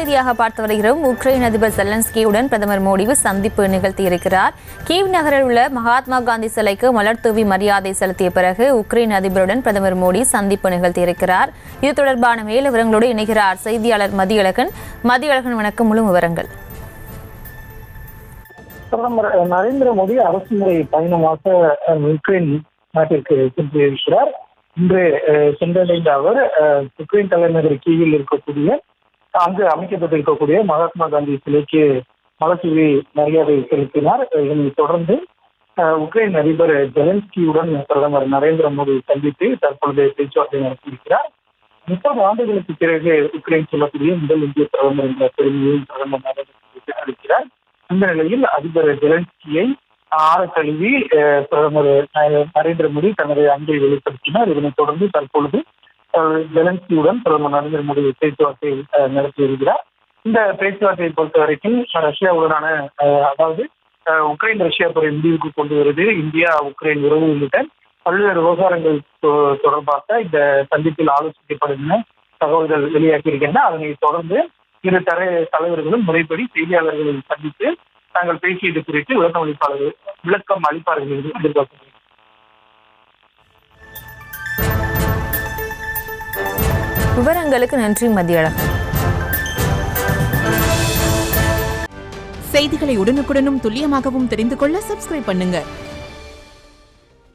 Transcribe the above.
செய்தியாக பார்த்து வருகிறோம். உக்ரைன் அதிபர் செலன்ஸ்கியுடன் பிரதமர் மோடி சந்திப்பு நிகழ்த்தியிருக்கிறார். கீவ் நகரில் உள்ள மகாத்மா காந்தி சிலைக்கு மலர் தூவி மரியாதை செலுத்திய பிறகு உக்ரைன் அதிபருடன் பிரதமர் மோடி சந்திப்பு நிகழ்த்தியிருக்கிறார். இது தொடர்பான மேல் விவரங்களோடு இணைகிறார் செய்தியாளர் மதியழகன். வணக்கம். முழு விவரங்கள். பிரதமர் நரேந்திர மோடி அரசுமுறை பயணமாக உக்ரைன் நாட்டிற்கு சென்றிருக்கிறார். இன்று சென்றடைந்த அவர் உக்ரைன் தலைநகர் கீவில் இருக்கக்கூடிய அங்கு அமைக்கப்பட்டிருக்கக்கூடிய மகாத்மா காந்தி சிலைக்கு மலர்தூவி மரியாதை செலுத்தினார். இதனைத் தொடர்ந்து உக்ரைன் அதிபர் ஜெலன்ஸ்கியுடன் பிரதமர் நரேந்திர மோடி சந்தித்து தற்பொழுது பேச்சுவார்த்தை நடத்தியிருக்கிறார். 30 ஆண்டுகளுக்கு பிறகு உக்ரைன் சொல்லக்கூடிய முதல் இந்திய பிரதமர் என்ற பெருமையையும் பிரதமர் நரேந்திர மோடி அளிக்கிறார். இந்த நிலையில் அதிபர் ஜெலன்ஸ்கியை ஆற தழுவி பிரதமர் நரேந்திர மோடி தனது அன்பை வெளிப்படுத்தினார். இதனைத் தொடர்ந்து தற்பொழுது ஜெலன்ஸ்கியுடன் பிரதமர் நரேந்திர மோடி பேச்சுவார்த்தை நடத்தி வருகிறார். இந்த பேச்சுவார்த்தையை பொறுத்த வரைக்கும் ரஷ்யாவுடனான அதாவது உக்ரைன் ரஷ்யா போரை முடிவுக்கு கொண்டு வருவது, இந்தியா உக்ரைன் உறவு உள்ளிட்ட பல்வேறு விவகாரங்கள் தொடர்பாக இந்த சந்திப்பில் ஆலோசிக்கப்படும் என தகவல்கள் வெளியாகியிருக்கின்றன. அதனைத் தொடர்ந்து இரு தலைவர்களும் முறைப்படி செய்தியாளர்களை சந்தித்து தாங்கள் பேசியது குறித்து விளக்கம் அளிப்பார்கள் என்று எதிர்பார்க்கிறார். விவரங்களுக்கு நன்றி மதியழகன். செய்திகளை உடனுக்குடனும் துல்லியமாகவும் தெரிந்து கொள்ள சப்ஸ்கிரைப் பண்ணுங்க.